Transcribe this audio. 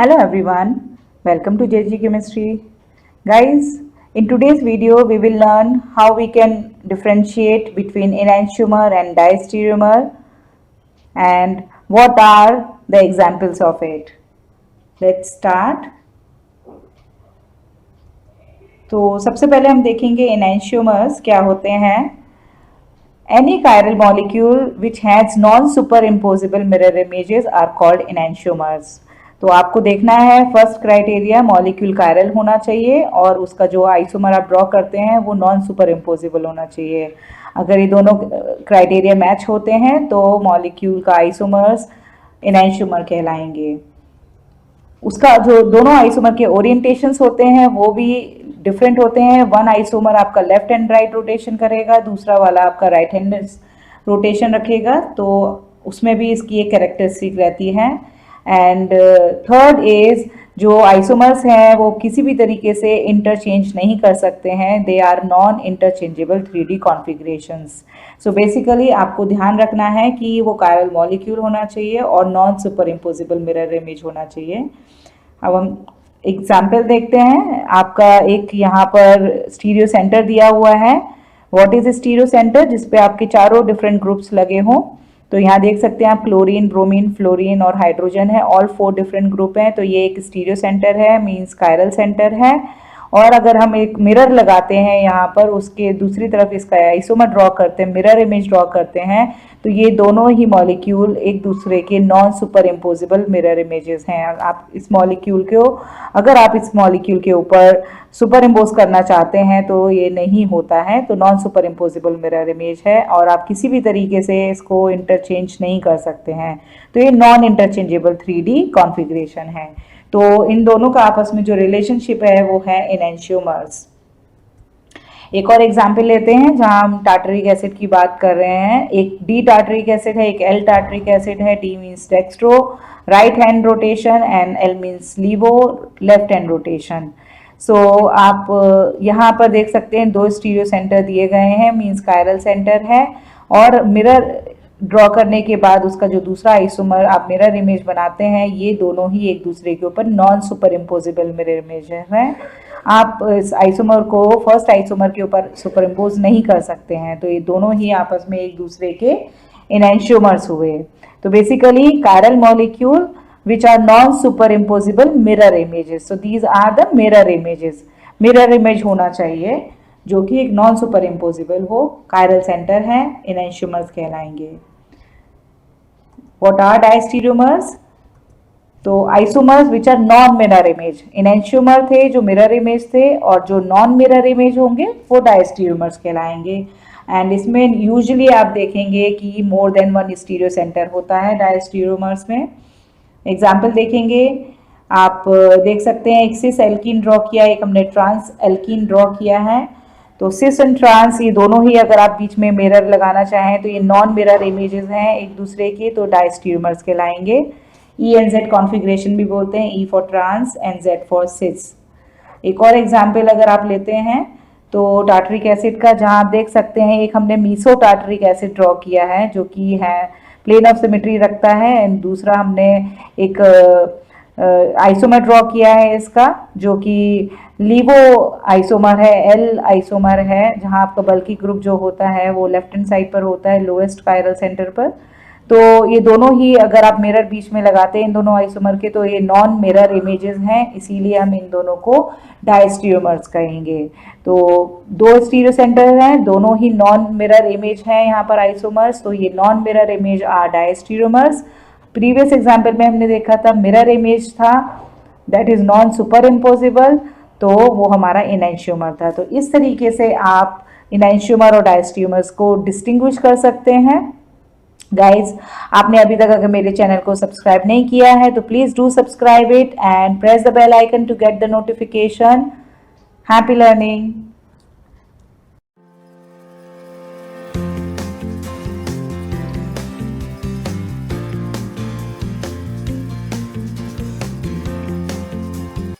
Hello everyone, welcome to JG Chemistry. Guys, in today's video we will learn how we can differentiate between enantiomer and diastereomer and what are the examples of it. Let's start. तो सबसे पहले हम देखेंगे enantiomers क्या होते हैं. Any chiral molecule which has non-superimposable mirror images are called enantiomers. तो आपको देखना है फर्स्ट क्राइटेरिया मॉलिक्यूल कायरल होना चाहिए और उसका जो आइसोमर आप ड्रॉ करते हैं वो नॉन सुपर इम्पोजिबल होना चाहिए. अगर ये दोनों क्राइटेरिया मैच होते हैं तो मॉलिक्यूल का आइसोमर्स एनेंशियोमर कहलाएंगे. उसका जो दोनों आइसोमर के ओरिएंटेशंस होते हैं वो भी डिफरेंट होते हैं. वन आइसोमर आपका लेफ्ट हैंड राइट रोटेशन करेगा, दूसरा वाला आपका राइट हैंड रोटेशन रखेगा. तो उसमें भी इसकी एक कैरेक्टरिस्टिक रहती है. एंड थर्ड इज जो आइसोमर्स हैं वो किसी भी तरीके से इंटरचेंज नहीं कर सकते हैं. They are non interchangeable 3D configurations. So basically आपको ध्यान रखना है कि वो कायरल मॉलिक्यूल होना चाहिए और non super imposable mirror image होना चाहिए. अब हम एग्जाम्पल देखते हैं. आपका एक यहाँ पर स्टीरियो सेंटर दिया हुआ है. What is stereo centre? जिसपे आपके चारों डिफरेंट ग्रुप्स लगे हों. तो यहाँ देख सकते हैं आप क्लोरीन, ब्रोमीन, फ्लोरीन और हाइड्रोजन है. ऑल 4 डिफरेंट ग्रुप हैं. तो ये एक स्टीरियो सेंटर है, मींस कायरल सेंटर है. और अगर हम एक मिरर लगाते हैं यहाँ पर, उसके दूसरी तरफ इसका आइसोमर ड्रॉ करते हैं, मिरर इमेज ड्रॉ करते हैं, तो ये दोनों ही मॉलिक्यूल एक दूसरे के non super imposable mirror images हैं. आप इस मॉलिक्यूल को अगर आप इस मॉलिक्यूल के ऊपर सुपर इम्पोज करना चाहते हैं तो ये नहीं होता है. तो non super imposable mirror image है और आप किसी भी तरीके से इसको इंटरचेंज नहीं कर सकते हैं. तो ये नॉन इंटरचेंजेबल 3D कॉन्फ़िगरेशन है. तो इन दोनों का आपस में जो रिलेशनशिप है वो है एनेंशियोमर्स. एक और एग्जाम्पल लेते हैं जहां हम टार्टरिक एसिड की बात कर रहे हैं. एक डी टार्टरिक एसिड है, एक एल टार्टरिक एसिड है. D means dextro, right hand rotation, and L means laevo, left hand rotation. So आप यहाँ पर देख सकते हैं 2 स्टीरियो सेंटर दिए गए हैं, मीन्स कायरल सेंटर है. और मिरर ड्रॉ करने के बाद उसका जो दूसरा आइसोमर आप मिरर इमेज बनाते हैं, ये दोनों ही एक दूसरे के ऊपर non super imposable mirror image है. आप इस आइसोमर को फर्स्ट आइसोमर के ऊपर सुपर इम्पोज नहीं कर सकते हैं. तो ये दोनों ही आपस में एक दूसरे के एनेंशियोमर्स हुए. तो basically chiral molecule which are non-superimposable mirror images. So these are the mirror images. mirror image होना चाहिए जो कि एक नॉन सुपर इम्पोजिबल हो. कायरल सेंटर है, एनेंशियोमर्स कहलाएंगे. What are diastereomers? तो isomers which are non mirror image. Enantiomer थे जो मिरर इमेज थे और जो नॉन मिरर इमेज होंगे वो डायस्टीरियोमर्स कहलाएंगे. एंड इसमें यूजुअली आप देखेंगे कि मोर देन 1 स्टीरियो सेंटर होता है डायस्टीरियोमर्स में. एग्जाम्पल देखेंगे. आप देख सकते हैं एक सिस एल्कीन ड्रॉ किया, एक हमने ट्रांस एल्कीन ड्रॉ किया है. तो सिस एंड ट्रांस ये दोनों ही अगर आप बीच में मिरर लगाना चाहें तो ये नॉन मिरर इमेजेस हैं एक दूसरे के, तो डायस्टीरियोमर्स कहलाएंगे. ई एंड जेड कॉन्फ़िगरेशन भी बोलते हैं, E for trans and Z for cis. एक और एग्जाम्पल अगर आप लेते हैं तो टार्टरिक एसिड का, जहां आप देख सकते हैं एक हमने मीसो टार्टरिक एसिड ड्रॉ किया है जो कि है प्लेन ऑफ सिमेट्री रखता है. एंड दूसरा हमने एक आइसोमर ड्रॉ किया है इसका जो कि लीवो आइसोमर है, एल आइसोमर है, जहां आपका बल्कि ग्रुप जो होता है वो लेफ्ट हैंड साइड पर होता है, लोएस्ट कायरल सेंटर पर. तो ये दोनों ही अगर आप मिरर बीच में लगाते हैं इन दोनों आइसोमर के तो ये नॉन मिरर इमेजेस हैं, इसीलिए हम इन दोनों को डायस्टीरियोमर्स कहेंगे. तो 2 स्टीरियो सेंटर हैं, दोनों ही नॉन मिरर इमेज हैं यहाँ पर आइसोमर्स. तो ये non mirror image are diastereomers. Previous example में हमने देखा था मिरर इमेज था, that is non superimposable, तो वो हमारा एनेंशियोमर था. तो इस तरीके से आप एनेंशियोमर और डायस्टीरियोमर्स को डिस्टिंग्विश कर सकते हैं. गाइज, आपने अभी तक अगर मेरे चैनल को सब्सक्राइब नहीं किया है तो please do subscribe it and press the bell icon to get the notification. Happy learning.